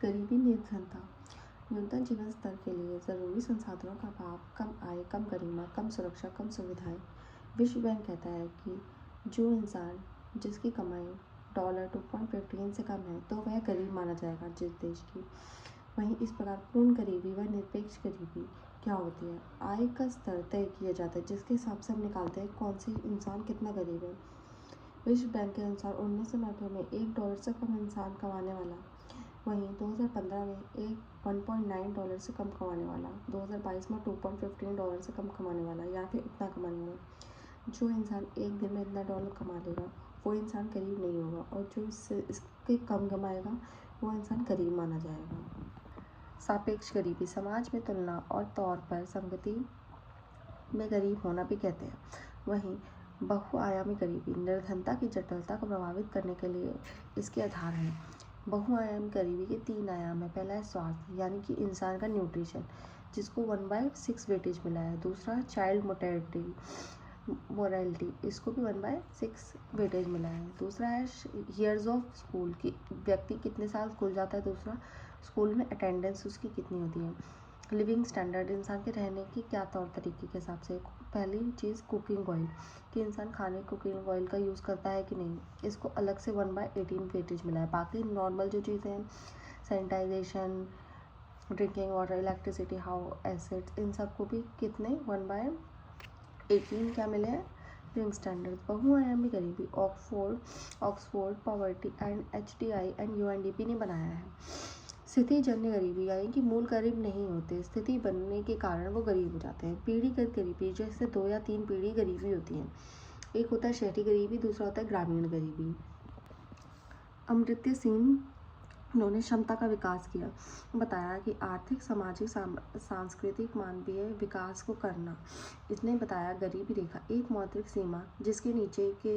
गरीबी निर्धनता। न्यूनतम जीवन स्तर के लिए ज़रूरी संसाधनों का अभाव, कम आय, कम गरिमा, कम सुरक्षा, कम सुविधाएं। विश्व बैंक कहता है कि जो इंसान जिसकी कमाई $2.15 से कम है तो वह गरीब माना जाएगा जिस देश की। वहीं इस प्रकार पूर्ण गरीबी व निरपेक्ष गरीबी क्या होती है? आय का स्तर तय किया जाता है जिसके हिसाब से हम निकालते हैं कौन सी इंसान कितना गरीब है। विश्व बैंक के अनुसार 1990 में $1 से कम इंसान कमाने वाला, वहीं 2015 में $1.9 से कम कमाने वाला, 2022 में $2.15 से कम कमाने वाला या फिर उतना कमाने वाला। जो इंसान एक दिन में इतना डॉलर कमा लेगा वो इंसान गरीब नहीं होगा, और जो इसके कम कमाएगा वो इंसान गरीब माना जाएगा। सापेक्ष गरीबी समाज में तुलना और तौर पर संगति में गरीब होना भी कहते हैं। वहीं बहुआयामी गरीबी निर्धनता की जटिलता को प्रभावित करने के लिए इसके आधार हैं। बहुआयामी गरीबी के 3 आयाम है। पहला है स्वास्थ्य, यानी कि इंसान का न्यूट्रिशन, जिसको 1/6 वेटेज मिला है। दूसरा है चाइल्ड मोरालिटी, इसको भी 1/6 वेटेज मिला है। दूसरा है ईयर्स ऑफ स्कूल, की व्यक्ति कितने साल स्कूल जाता है। दूसरा स्कूल में अटेंडेंस उसकी कितनी होती है। लिविंग स्टैंडर्ड, इंसान के रहने की क्या तौर तरीके के हिसाब से। पहली चीज़ कुकिंग ऑयल, कि इंसान खाने कुकिंग ऑयल का यूज़ करता है कि नहीं, इसको अलग से 1/18 वेटेज मिला है। बाकी नॉर्मल जो चीज़ें हैं, sanitisation, drinking water, electricity, how acids, इन सबको भी कितने 1/18 क्या मिले हैं, लिविंग स्टैंडर्ड। बहुआयामी गरीबी Oxford poverty and HDI and UNDP ने बनाया है। स्थिति जन्य गरीबी, यानी कि मूल गरीब नहीं होते, स्थिति बनने के कारण वो गरीब हो जाते हैं। पीढ़ीगत गरीबी, जैसे 2 या 3 पीढ़ी गरीबी होती है। एक होता है शहरी गरीबी, दूसरा होता है ग्रामीण गरीबी। अमर्त्य सेन, उन्होंने क्षमता का विकास किया, बताया कि आर्थिक, सामाजिक, सांस्कृतिक, मानवीय विकास को करना। इसने बताया गरीबी रेखा एक मौद्रिक सीमा जिसके नीचे के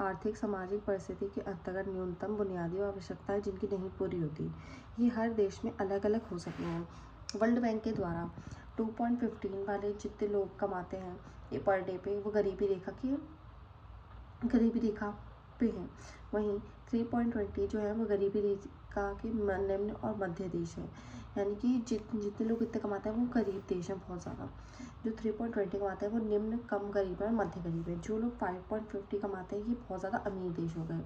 आर्थिक सामाजिक परिस्थिति के अंतर्गत न्यूनतम बुनियादी आवश्यकताएं जिनकी नहीं पूरी होती। ये हर देश में अलग अलग हो सकती हैं। वर्ल्ड बैंक के द्वारा 2.15 वाले जितने लोग कमाते हैं ये पर डे पे, वो गरीबी रेखा पे हैं। वहीं 3.20 जो है वो गरीबी रेखा के निम्न और मध्य देश है, यानी कि जितने लोग इतने कमाते हैं वो गरीब देश है बहुत ज़्यादा। जो 3.20 कमाते हैं वो निम्न, कम गरीब है और मध्य गरीब है। जो लोग 5.50 कमाते हैं ये बहुत ज़्यादा अमीर देश हो गए।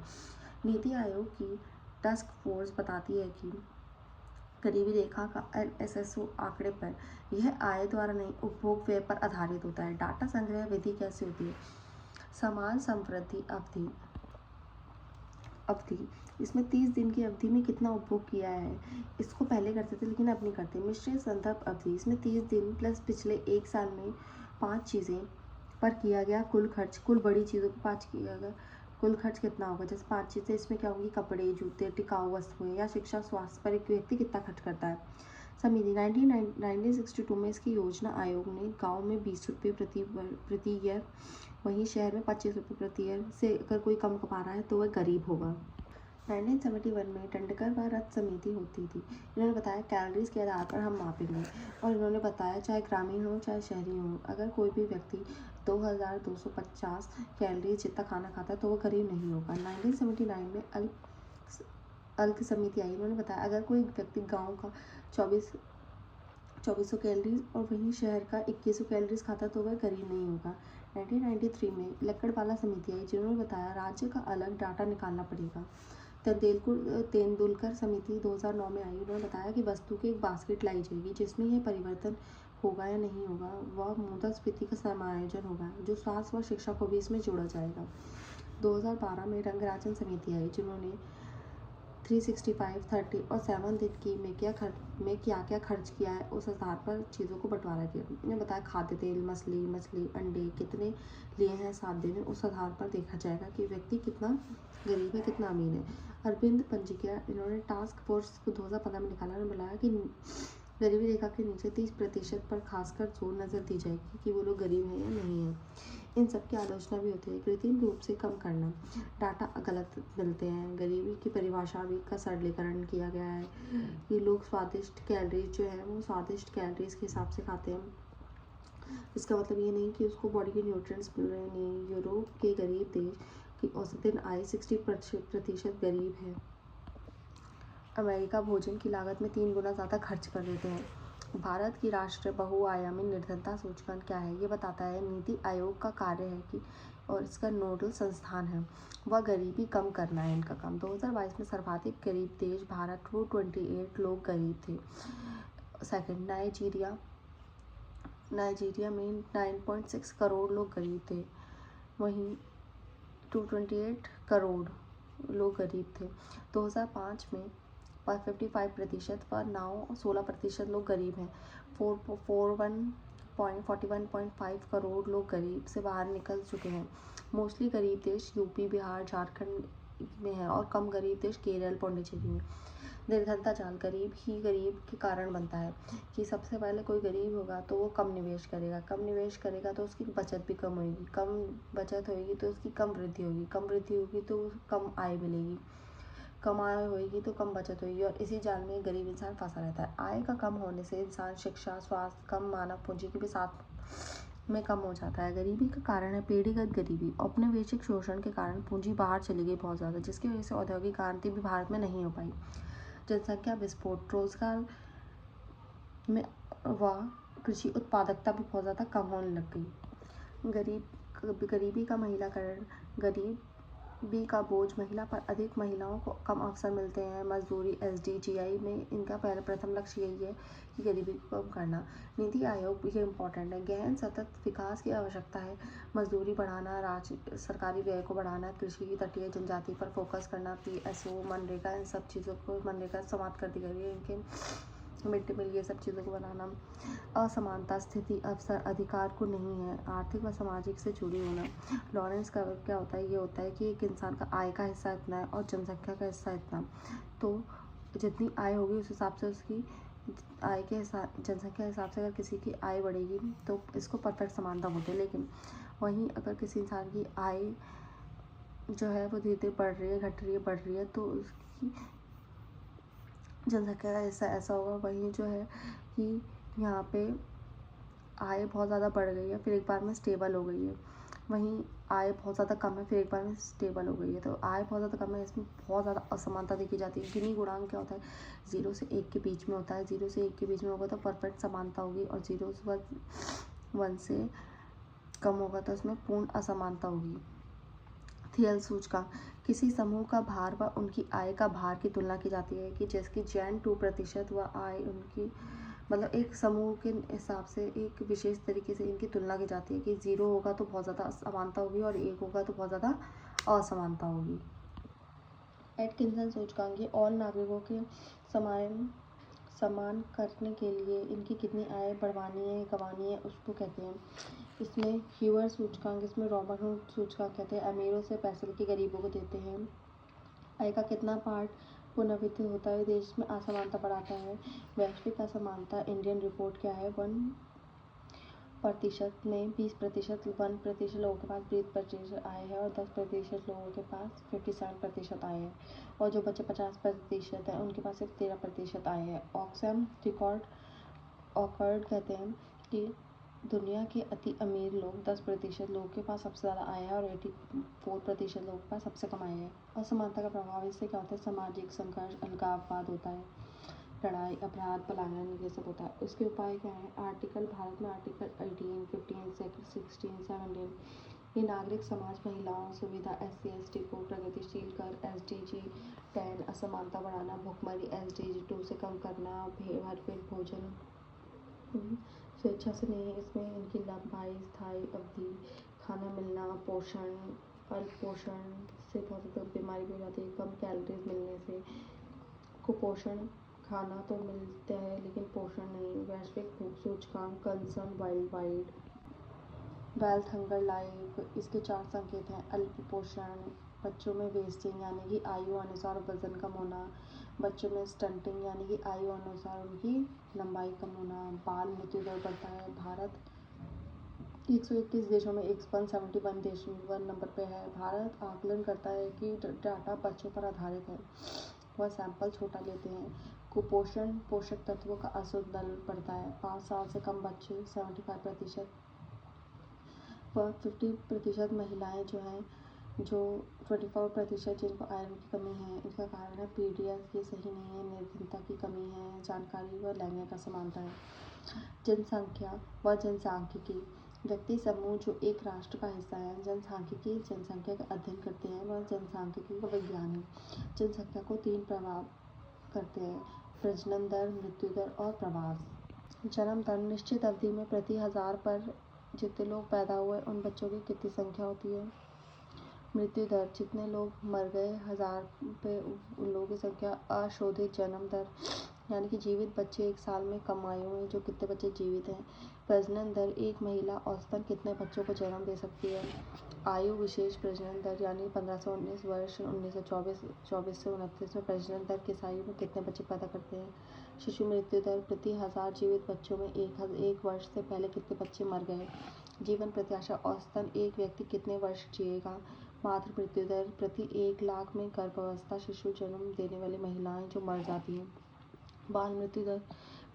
नीति आयोग की टास्क फोर्स बताती है कि गरीबी रेखा का NSSO आंकड़े पर यह आय द्वारा नहीं उपभोग व्यय पर आधारित होता है। डाटा संग्रह विधि कैसे होती है? समान समृद्धि अवधि, इसमें 30 दिन की अवधि में कितना उपभोग किया है, इसको पहले करते थे लेकिन अब नहीं करते। मिश्रित संदर्भ अवधि, इसमें 30 दिन प्लस पिछले 1 साल में 5 चीज़ें पर किया गया कुल खर्च, कुल बड़ी चीज़ों पर 5 किया गया कुल खर्च कितना होगा। जैसे 5 चीज़ें, इसमें क्या होंगी, कपड़े, जूते, टिकाऊ वस्तुएं या शिक्षा, स्वास्थ्य पर एक व्यक्ति कितना खर्च करता है। समिति 1962 में इसकी योजना आयोग ने गांव में 20 रुपये प्रति ईयर, वहीं शहर में 25 रुपये प्रति ईयर से अगर कोई कम कमा रहा है तो वह गरीब होगा। 1971 में टंडकर व रथ समिति होती थी। इन्होंने बताया कैलोरीज के आधार पर हम मापेंगे, और इन्होंने बताया चाहे ग्रामीण हो चाहे शहरी हो, अगर कोई भी व्यक्ति 2250 कैलोरीज जितना खाना खाता है तो वो गरीब नहीं होगा। 1979 में अल्क समिति आई। इन्होंने बताया अगर कोई व्यक्ति गाँव का 2400 कैलोरीज और वहीं शहर का 2100 कैलोरीज खाता तो वह गरीब नहीं होगा। 1993 में लक्कड़वाला समिति आई, जिन्होंने बताया राज्य का अलग डाटा निकालना पड़ेगा। तेंदुलकर समिति 2009 में आई। उन्होंने बताया कि वस्तु की एक बास्केट लाई जाएगी जिसमें यह परिवर्तन होगा या नहीं होगा, वह मुद्रास्फीति का समायोजन होगा, जो स्वास्थ्य व शिक्षा को भी इसमें जोड़ा जाएगा। 2012 में रंगराजन समिति आई, जिन्होंने 365, 30 और 7 दिन की में क्या क्या खर्च किया है उस आधार पर चीज़ों को बंटवारा किया। इन्होंने बताया खाद्य तेल, मछली, अंडे कितने लिए हैं 7 दिन में, उस आधार पर देखा जाएगा कि व्यक्ति कितना गरीब है, कितना अमीर है। अरविंद पंजिकिया, इन्होंने टास्क फोर्स को 2015 में निकाला और बताया कि गरीबी रेखा के नीचे 30% पर खासकर जोर नज़र दी जाएगी कि वो लोग गरीब हैं या नहीं हैं। इन सब की आलोचना भी होती है। कृत्रिम रूप से कम करना, डाटा गलत मिलते हैं। गरीबी की परिभाषा भी का सरलीकरण किया गया है कि लोग स्वादिष्ट कैलोरीज जो है वो स्वादिष्ट कैलोरीज के हिसाब से खाते हैं। इसका मतलब ये नहीं कि उसको बॉडी के न्यूट्रिएंट्स मिल रहे नहीं। यूरोप के गरीब देश की औसतन आय 60% गरीब है। अमेरिका भोजन की लागत में 3 गुना ज़्यादा खर्च कर देते हैं। भारत की राष्ट्रीय बहुआयामी निर्धनता सूचकांक क्या है? ये बताता है नीति आयोग का कार्य है कि और इसका नोडल संस्थान है वह गरीबी कम करना है इनका काम। 2022 में सर्वाधिक गरीब देश भारत 228 लोग गरीब थे। सेकंड नाइजीरिया में 9.6 करोड़ लोग गरीब थे। वहीं 228 करोड़ लोग गरीब थे। 2005 में 55% व 16% लोग गरीब हैं। 41.5 करोड़ लोग गरीब से बाहर निकल चुके हैं। मोस्टली गरीब देश यूपी, बिहार, झारखंड में है और कम गरीब देश केरल, पौंडीचेरी में। निर्धनता जाल गरीब ही गरीब के कारण बनता है कि सबसे पहले कोई गरीब होगा तो वो कम निवेश करेगा तो उसकी बचत भी कम होगी, कम बचत होगी तो उसकी कम वृद्धि होगी तो कम आय मिलेगी, कम आय होगी तो कम बचत होगी और इसी जाल में गरीब इंसान फंसा रहता है। आय का कम होने से इंसान शिक्षा, स्वास्थ्य, कम मानव पूंजी के भी साथ में कम हो जाता है। गरीबी का कारण है पीढ़ीगत गरीबी। औपनिवेशिक शोषण के कारण पूंजी बाहर चली गई बहुत ज़्यादा, जिसकी वजह से औद्योगिक क्रांति भी भारत में नहीं हो पाई। जनसंख्या विस्फोट, रोजगार में व कृषि उत्पादकता भी बहुत ज़्यादा कम होने लग गई। गरीबी का महिलाकरण, गरीबी का बोझ महिला पर अधिक, महिलाओं को कम अवसर मिलते हैं। मजदूरी, SDGI में इनका प्रथम लक्ष्य यही है कि गरीबी को कम करना। नीति आयोग ये इम्पोर्टेंट है। गहन सतत विकास की आवश्यकता है। मजदूरी बढ़ाना, सरकारी व्यय को बढ़ाना, कृषि, तटीय जनजाति पर फोकस करना, PSO, मनरेगा, इन सब चीज़ों को मनरेगा समाप्त कर दी गई है। इनके मिड डे मील, ये सब चीज़ों को बनाना। असमानता, स्थिति, अवसर, अधिकार को नहीं है। आर्थिक व सामाजिक से जुड़ी होना। लॉरेंस का क्या होता है? ये होता है कि एक इंसान का आय का हिस्सा इतना है और जनसंख्या का हिस्सा इतना, तो जितनी आय होगी उस हिसाब से उसकी आय के हिसाब, जनसंख्या के हिसाब से अगर किसी की आय बढ़ेगी तो इसको परफेक्ट समानता बोलते हैं। लेकिन वहीं अगर किसी इंसान की आय जो है वो धीरे धीरे बढ़ रही है, घट रही है, बढ़ रही है, तो उसकी जनसंख्या का हिस्सा ऐसा होगा। वहीं जो है कि यहाँ पे आय बहुत ज़्यादा बढ़ गई है, फिर एक बार में स्टेबल हो गई है। वहीं आय बहुत ज़्यादा कम है, फिर एक बार में स्टेबल हो गई है। तो आय बहुत ज़्यादा कम है, इसमें बहुत ज़्यादा असमानता देखी जाती है। गिनी गुणांक क्या होता है? 0 से 1 के बीच में होता है। 0 से 1 के बीच में होगा तो परफेक्ट समानता होगी और 0 से 1 से कम होगा तो उसमें पूर्ण असमानता होगी। थियल सूचकांक, किसी समूह का भार व उनकी आय का भार की तुलना की जाती है कि जिसकी जैन 2% व आय उनकी, मतलब एक समूह के हिसाब से एक विशेष तरीके से इनकी तुलना की जाती है कि 0 होगा तो बहुत ज़्यादा समानता होगी और 1 होगा तो बहुत ज़्यादा असमानता होगी। एटकिंसन सूचकांक, ये और नागरिकों के समान करने के लिए इनकी कितनी आय बढ़वानी है, गंवानी है, उसको कहते हैं। इसमें ह्यूअर सूचकांक, इसमें रॉबर्ट हुड सूचकांक कहते हैं। अमीरों से पैसे लेके गरीबों को देते हैं। आय का कितना पार्ट पुनर्वितरित होता है, देश में असमानता बढ़ाता है। वैश्विक असमानता, इंडियन रिपोर्ट क्या है? 1% में 20%, 1% लोगों के पास 20% आय है और 10% लोगों के पास 57% आय है और जो बचे 50% है उनके पास सिर्फ 13% आय है। ऑक्सफैम रिकॉर्ड ऑकर्ड कहते हैं कि दुनिया के अति अमीर लोग 10% लोगों के पास सबसे ज़्यादा आय है और 84% लोगों के पास सबसे कम आय है। असमानता का प्रभाव, इससे क्या होता है? सामाजिक संघर्ष, अलगाववाद होता है, लड़ाई, अपराध, पलायन, ये सब होता है। उसके उपाय क्या है? आर्टिकल, भारत में आर्टिकल 18, 15, 16, 17, ये नागरिक समाज, महिलाओं सुविधा, SC ST को प्रगतिशील कर, SDG 10 असमानता बढ़ाना, भुखमरी SDG 2 से कम करना, भरपेट भोजन स्वेच्छा से नहीं है, इसमें इनकी लंबाई, स्थायी अवधि, खाना मिलना, पोषण, अल्प पोषण से बहुत ज़्यादा बीमारी भी हो जाती है, कम कैलोरीज मिलने से, कुपोषण, खाना तो मिलता है लेकिन पोषण नहीं। वैश्विक भूख सूचकांक, concern world wide, wealth, hunger, life, इसके 4 संकेत हैं। अल्प पोषण, बच्चों में वेस्टिंग यानी कि आयु अनुसार वजन कम होना, बच्चों में स्टंटिंग यानी कि आयु अनुसार उनकी लंबाई कम होना, बाल मृत्यु दर बढ़ता है। भारत 121 देशों में 171 देश नंबर पे है। भारत आकलन करता है कि डाटा बच्चों पर आधारित है, वह सैंपल छोटा लेते हैं। कुपोषण, पोषक तत्वों का असंतुलन बढ़ता है। 5 साल से कम बच्चे 75% व 50% महिलाएं जो हैं जो 24% जिनको आयरन की कमी है, इनका कारण है पीडीएस, ये सही नहीं है, निर्धनता की कमी है, जानकारी व लैंगिक असमानता है। जनसंख्या व जनसांख्यिकी व्यक्ति समूह जो एक राष्ट्र का हिस्सा है। जनसांख्यिकी जनसंख्या का अध्ययन करते हैं वह जनसांख्यिकी का विज्ञान है। जनसंख्या को 3 प्रभाव करते हैं: प्रजनन दर, मृत्यु दर और प्रवास। जन्म दर निश्चित अवधि में प्रति 1000 पर जितने लोग पैदा हुए उन बच्चों की कितनी संख्या होती है। मृत्यु दर जितने लोग मर गए 1000 पे उन लोगों की संख्या। अशोधित जन्म दर यानी कि जीवित बच्चे एक साल में कम आयु में जो कितने बच्चे जीवित हैं। प्रजनन दर एक महिला औसतन कितने बच्चों को जन्म दे सकती है। आयु विशेष प्रजनन दर यानी 15 से 19 वर्ष, 1924 से 29 में प्रजनन दर किस आयु में कितने बच्चे पैदा करते हैं। शिशु मृत्यु दर प्रति 1000 जीवित बच्चों में एक वर्ष से पहले कितने बच्चे मर गए। जीवन प्रत्याशा औसतन एक व्यक्ति कितने वर्ष जिएगा। मातृ मृत्यु दर प्रति 1 लाख में गर्भावस्था शिशु जन्म देने वाली महिलाएं जो मर जाती हैं। बाल मृत्यु दर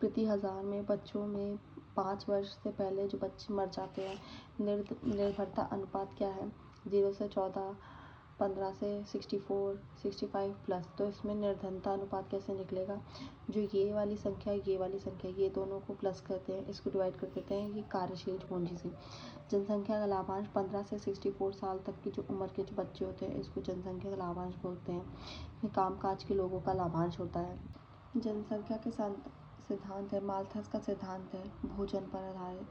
प्रति 1000 में बच्चों में 5 वर्ष से पहले जो बच्चे मर जाते हैं। निर्भरता अनुपात क्या है? 0 से 14, 15 से 64, 65 प्लस। तो इसमें निर्धनता अनुपात कैसे निकलेगा? जो ये वाली संख्या ये दोनों को प्लस करते हैं, इसको डिवाइड कर देते हैं ये कार्यशील पूंजी से। जनसंख्या का लाभांश 15 से 64 साल तक की जो उम्र के जो बच्चे होते हैं इसको जनसंख्या का लाभांश बोलते हैं। ये कामकाज के लोगों का लाभांश होता है। जनसंख्या के सिद्धांत है, माल्थस का सिद्धांत है भोजन पर आधारित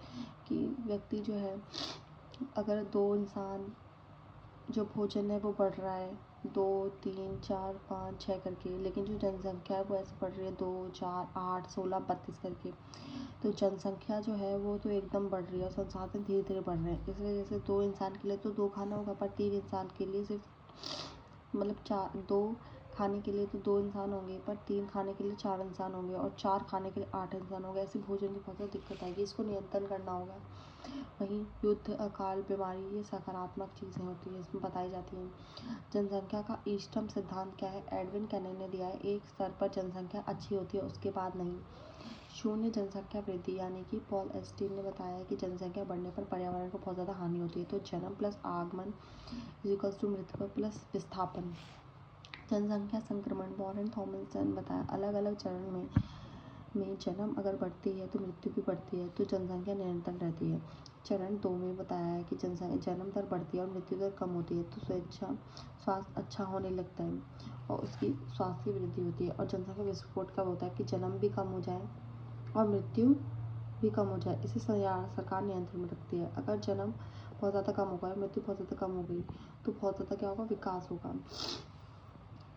कि व्यक्ति जो है अगर 2 इंसान जो भोजन है वो बढ़ रहा है 2, 3, 4, 5, 6 करके, लेकिन जो जनसंख्या है वो ऐसे बढ़ रही है 2, 4, 8, 16, 32 करके। तो जनसंख्या जो है वो तो एकदम बढ़ रही है और संसाधन धीरे धीरे बढ़ रहे हैं। इस वजह से 2 इंसान के लिए तो 2 खाना होगा, पर 3 इंसान के लिए सिर्फ मतलब 2 खाने के लिए तो 2 इंसान होंगे, पर 3 खाने के लिए 4 इंसान होंगे और 4 खाने के लिए 8 इंसान होंगे। ऐसी भोजन की बहुत ज़्यादा दिक्कत आएगी, इसको नियंत्रण करना होगा। वहीं युद्ध, अकाल, बीमारी ये सकारात्मक चीज़ें होती हैं, इसमें बताई जाती हैं। जनसंख्या का इष्टतम सिद्धांत क्या है? एडविन कैनन ने दिया है, एक स्तर पर जनसंख्या अच्छी होती है, उसके बाद नहीं। शून्य जनसंख्या वृद्धि यानी कि पॉल एस्टीन ने बताया कि जनसंख्या बढ़ने पर पर्यावरण को बहुत ज़्यादा हानि होती है। तो जन्म प्लस आगमन = मृत्यु प्लस विस्थापन। जनसंख्या संक्रमण वॉरेन थॉमसन बताया अलग अलग चरण में जन्म अगर बढ़ती है तो मृत्यु भी बढ़ती है, तो जनसंख्या निरंतर रहती है। चरण 2 में बताया है कि जन्म दर बढ़ती है और मृत्यु दर कम होती है, तो स्वास्थ्य अच्छा होने लगता है और उसकी स्वास्थ्य की वृद्धि होती है। और जनसंख्या विस्फोट कब होता है? कि जन्म भी कम हो जाए और मृत्यु भी कम हो जाए, इसे सरकार नियंत्रण में रखती है। अगर जन्म बहुत ज़्यादा कम हो गया, मृत्यु बहुत ज़्यादा कम हो गई, तो बहुत ज़्यादा क्या होगा? विकास होगा।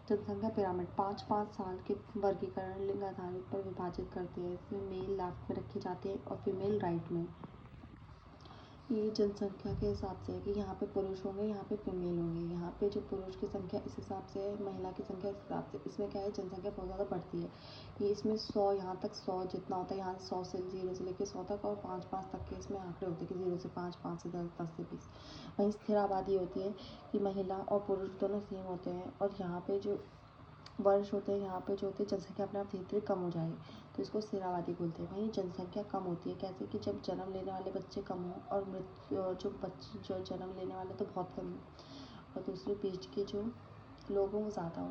जनसंख्या पिरामिड 5-5 साल के वर्गीकरण लिंग आधारित पर विभाजित करते हैं। इसमें मेल लेफ्ट में रखे जाते हैं और फीमेल राइट में। ये जनसंख्या के हिसाब से है कि यहाँ पे पुरुष होंगे, यहाँ पे फीमेल होंगे। यहाँ पे जो पुरुष की संख्या इस हिसाब से है, महिला की संख्या इस हिसाब से। इसमें क्या है, जनसंख्या बहुत ज़्यादा बढ़ती है। ये इसमें 100 यहाँ तक 100 जितना होता है, यहाँ 100 से 0 से लेकर 100 तक और 5-5 तक के इसमें आंकड़े होते हैं कि 0 से 5, 5 से 10, 10 से 20। वहीं स्थिर आबादी होती है कि महिला और पुरुष दोनों सेम होते हैं और यहाँ पे जो वर्ष होते हैं, यहाँ पे जो होते हैं जनसंख्या अपने आप धीरे धीरे कम हो जाए, तो इसको स्थिर आबादी बोलते हैं। वहीं जनसंख्या कम होती है कैसे? कि जब जन्म लेने वाले बच्चे कम हों और जो जन्म लेने वाले तो बहुत कम हैं और दूसरे बीच के जो लोगों को ज़्यादा हो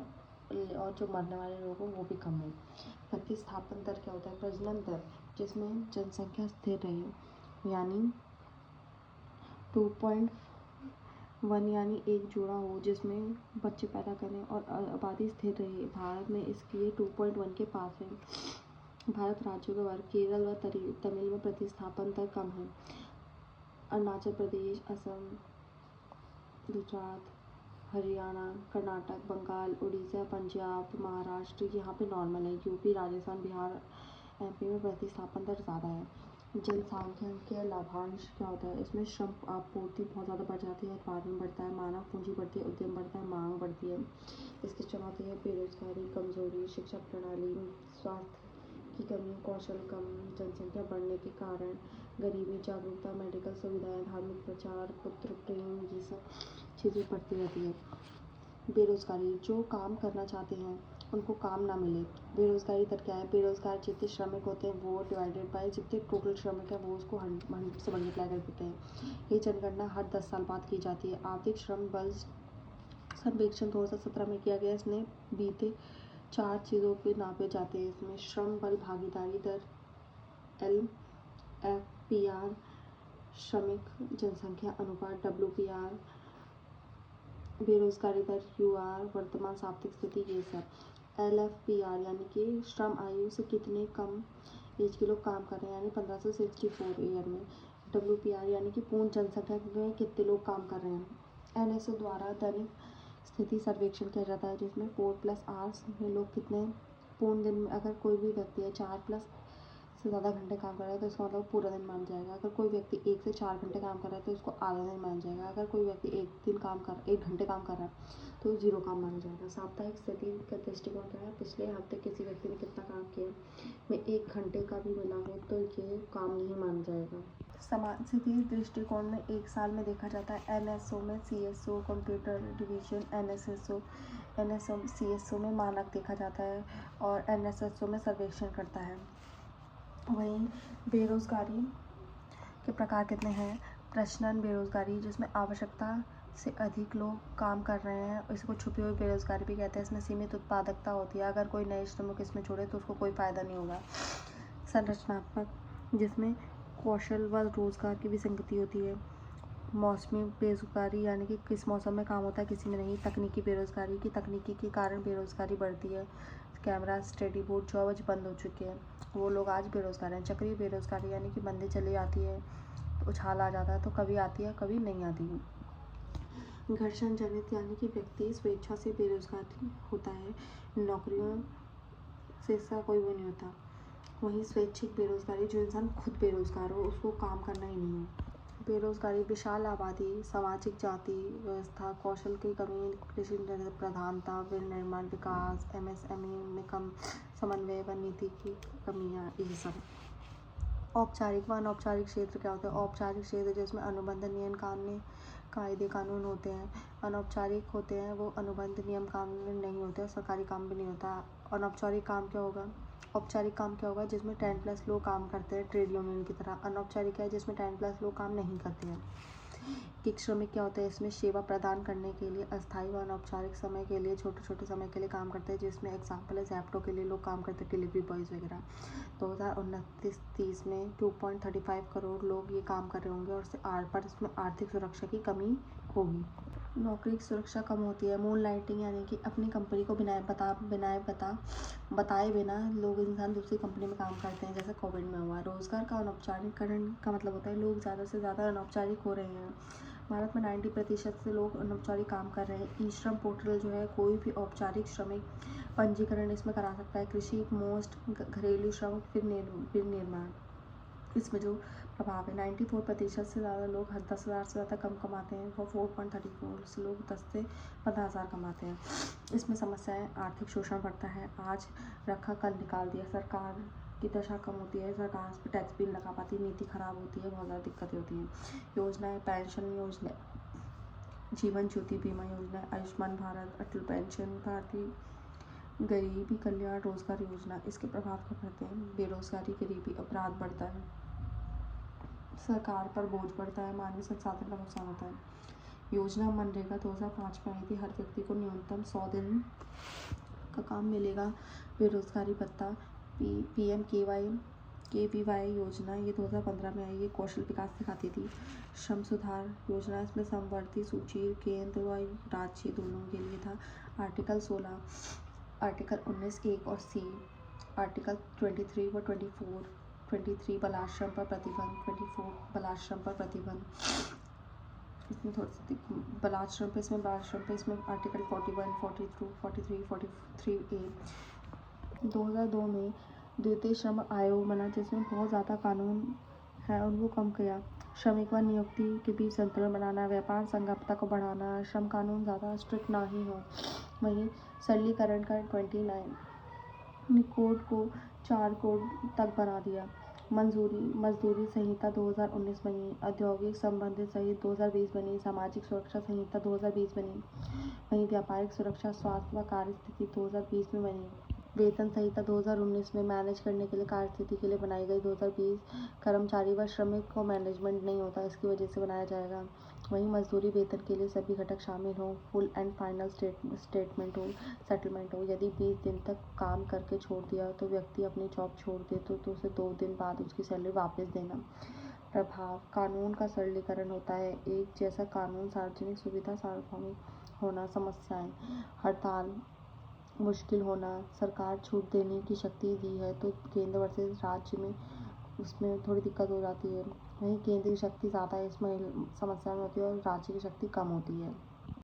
और जो मरने वाले लोग हों वो भी कम हो। प्रतिस्थापन दर क्या होता है? प्रजनन दर जिसमें जनसंख्या स्थिर रहे यानी 2.1 यानी एक जोड़ा हो जिसमें बच्चे पैदा करें और आबादी स्थिर रही। भारत में इसकी ये 2.1 के पास है। भारत राज्यों का वर्ग केरल व तमिल में प्रतिस्थापन दर कम है। अरुणाचल प्रदेश, असम, गुजरात, हरियाणा, कर्नाटक, बंगाल, उड़ीसा, पंजाब, महाराष्ट्र यहाँ पे नॉर्मल है। यूपी, राजस्थान, बिहार, एमपी में प्रतिस्थापन दर ज़्यादा है। जनसांख्यिकीय लाभांश क्या होता है? इसमें श्रम आपूर्ति बहुत ज़्यादा बढ़ जाती है, उत्पादन बढ़ता है, मानव पूंजी बढ़ती है, उद्यम बढ़ता है, मांग बढ़ती है। इसकी चुनौती है बेरोजगारी, कमजोरी, शिक्षा प्रणाली, स्वास्थ्य की कमी, कौशल कम, जनसंख्या बढ़ने के कारण गरीबी, जागरूकता, मेडिकल सुविधाएं, धार्मिक प्रचार, पुत्र प्रेम, ये सब चीज़ें बढ़ती रहती है। बेरोजगारी, जो काम करना चाहते हैं उनको काम ना मिले। बेरोजगारी दर क्या है? बेरोजगार जितने श्रमिक होते हैं वो डिवाइडेड बाय जितने टोटल श्रमिक है वो उसको 100 से मल्टीप्लाई कर देते हैं। ये जनगणना हर 10 साल बाद की जाती है। आवधिक श्रम बल सर्वेक्षण 2017 में किया गया। इसमें बीते 4 चीज़ों पे नापे जाते हैं। इसमें श्रम बल भागीदारी दर LFPR, श्रमिक जनसंख्या अनुपात WPR, बेरोजगारी दर UR, वर्तमान आर्थिक स्थिति, ये सब। LFPR यानी कि श्रम आयु से कितने कम एज के लोग काम कर रहे हैं, यानी 15 से 64 ईयर में। WPR यानी कि पूर्ण जनसंख्या में कितने लोग काम कर रहे हैं। NSO द्वारा दैनिक स्थिति सर्वेक्षण किया जाता है, जिसमें 4+ आवर्स में लोग कितने पूर्ण दिन में, अगर कोई भी व्यक्ति है 4+ से ज़्यादा घंटे काम कर रहा है तो इसका मतलब पूरा दिन मान जाएगा। अगर कोई व्यक्ति 1 से 4 घंटे काम कर रहा है तो इसको आधा दिन मान जाएगा। अगर कोई व्यक्ति 1 घंटे काम कर रहा है तो 0 काम माना जाएगा। साप्ताहिक स्थिति का दृष्टिकोण क्या है, पिछले हफ्ते किसी व्यक्ति ने कितना काम किया में 1 घंटे का भी मिला हो तो ये काम नहीं माना जाएगा। समान स्थिति दृष्टिकोण में 1 साल में देखा जाता है। NSO में CSO computer division, NSO CSO में मानक देखा जाता है और NSSO में सर्वेक्षण करता है। वहीं बेरोजगारी के प्रकार कितने हैं। प्रश्नन बेरोजगारी, जिसमें आवश्यकता से अधिक लोग काम कर रहे हैं, इसको छुपी हुई बेरोजगारी भी कहते हैं। इसमें सीमित उत्पादकता होती है, अगर कोई नए श्रमिक इसमें छोड़े तो उसको कोई फ़ायदा नहीं होगा। संरचनात्मक, जिसमें कौशल व रोजगार की विसंगति होती है। मौसमी बेरोजगारी, यानी कि किस मौसम में काम होता है किसी में नहीं। तकनीकी बेरोजगारी, की तकनीकी के कारण बेरोजगारी बढ़ती है। कैमरा, स्टडी बोर्ड जॉब आज बंद हो चुके हैं, वो लोग आज बेरोजगार हैं। चक्रीय बेरोजगारी, यानी कि मंदी चली आती है, उछाल आ जाता है, तो कभी आती है कभी नहीं आती है। घर्षण जनित, यानी कि व्यक्ति स्वेच्छा से बेरोजगार होता है, नौकरियों से इसका कोई वो नहीं होता। वहीं स्वैच्छिक बेरोजगारी, जो इंसान खुद बेरोजगार हो, उसको काम करना ही नहीं है। बेरोजगारी, विशाल आबादी, सामाजिक जाति व्यवस्था, कौशल की कमी, कृषि प्रधानता, विनिर्माण विकास, MSME में कम समन्वय व नीति की कमियाँ, ये सब। औपचारिक व अनौपचारिक क्षेत्र क्या होता है। औपचारिक क्षेत्र जिसमें अनुबंध नियम कायदे कानून होते हैं। अनौपचारिक होते हैं वो अनुबंध नियम कानून नहीं होते और सरकारी काम भी नहीं होता। अनौपचारिक काम क्या होगा, औपचारिक काम क्या होगा, जिसमें 10+ लोग काम करते हैं ट्रेड यूनियन की तरह। अनौपचारिक है जिसमें 10+ लोग काम नहीं करते हैं। गिग श्रमिक क्या होता है, इसमें सेवा प्रदान करने के लिए अस्थायी व अनौपचारिक समय के लिए छोटे समय के लिए काम करते हैं, जिसमें एग्जाम्पल है ज़ेप्टो के लिए लोग काम करते हैं, डिलीवरी बॉयज़ वगैरह। 2029-30 में 2.35 करोड़ लोग ये काम कर रहे होंगे और पर इसमें आर्थिक सुरक्षा की कमी होगी। नौकरी की सुरक्षा कम होती है। मून लाइटिंग, यानी कि अपनी कंपनी को बताए बिना लोग इंसान दूसरी कंपनी में काम करते हैं, जैसे कोविड में हुआ। रोजगार का अनौपचारिकरण का मतलब होता है लोग ज़्यादा से ज़्यादा अनौपचारिक हो रहे हैं। भारत में 90% से लोग अनौपचारिक काम कर रहे हैं। ई श्रम पोर्टल जो है, कोई भी औपचारिक श्रमिक पंजीकरण इसमें करा सकता है। कृषि, मोस्ट, घरेलू श्रम, फिर निर्माण, इसमें जो प्रभाव है। 94% से ज़्यादा लोग 10,000 से ज़्यादा कम कमाते हैं। वो 4.34 से लोग 10 से 15,000 कमाते हैं। इसमें समस्याएं, आर्थिक शोषण बढ़ता है, आज रखा कल निकाल दिया, सरकार की दशा कम होती है, सरकार पर टैक्स भी नहीं लगा पाती, नीति खराब होती है, बहुत ज़्यादा दिक्कतें होती हैं। योजनाएं, पेंशन योजना, जीवन ज्योति बीमा योजना, आयुष्मान भारत, अटल पेंशन, भारतीय गरीबी कल्याण रोजगार योजना, इसके प्रभाव क्या पड़ते हैं। बेरोजगारी, गरीबी, अपराध बढ़ता है, सरकार पर बोझ बढ़ता है, मानवीय संसाधन का नुकसान होता है। योजना मनरेगा 2005 में आई थी, हर व्यक्ति को न्यूनतम 100 दिन का काम मिलेगा। बेरोजगारी भत्ता, PMKVY योजना, ये 2015 में आई, ये कौशल विकास सिखाती थी। श्रम सुधार योजना, इसमें समवर्ती सूची केंद्र व राज्य दोनों के लिए था। आर्टिकल 16, आर्टिकल 19 1 और C, आर्टिकल 23 व 23 बलाश्रम पर प्रतिबंध, 24 बलाश्रम पर प्रतिबंध, इसमें थोड़ी सी बलाश्रम पे, इसमें आर्टिकल 41, 42, 43, 43A। 2002 में द्वितीय श्रम आयोग बना, जिसमें बहुत ज़्यादा कानून है उनको कम किया। श्रमिक व नियुक्ति के बीच संतुलन बनाना, व्यापार संगठनता को बढ़ाना, श्रम कानून ज़्यादा स्ट्रिक्ट ना ही हो। वहीं सरलीकरण का 29 कोड को 4 कोड तक बना दिया। मजदूरी संहिता 2019 बनी, औद्योगिक संबंधित संहिता 2020 बनी, सामाजिक सुरक्षा संहिता 2020 बनी। वहीं व्यापारिक सुरक्षा, स्वास्थ्य व कार्य स्थिति 2020 में बनी। वेतन संहिता 2019 में मैनेज करने के लिए कार्य स्थिति के लिए बनाई गई। 2020 कर्मचारी व श्रमिक को मैनेजमेंट नहीं होता, इसकी वजह से बनाया जाएगा। वहीं मजदूरी वेतन के लिए सभी घटक शामिल हों, फुल एंड फाइनल स्टेटमेंट हो, सेटलमेंट हो। यदि 20 दिन तक काम करके छोड़ दिया तो व्यक्ति अपनी जॉब छोड़ दे तो उसे 2 दिन बाद उसकी सैलरी वापस देना। प्रभाव, कानून का सरलीकरण होता है, एक जैसा कानून, सार्वजनिक सुविधा सार्वभौमिक होना। समस्याएं, हड़ताल मुश्किल होना, सरकार छूट देने की शक्ति दी है तो केंद्र वर्सेस राज्य में उसमें थोड़ी दिक्कत हो जाती है। वहीं केंद्र की शक्ति ज़्यादा है इसमें समस्या में होती है और राज्य की शक्ति कम होती है।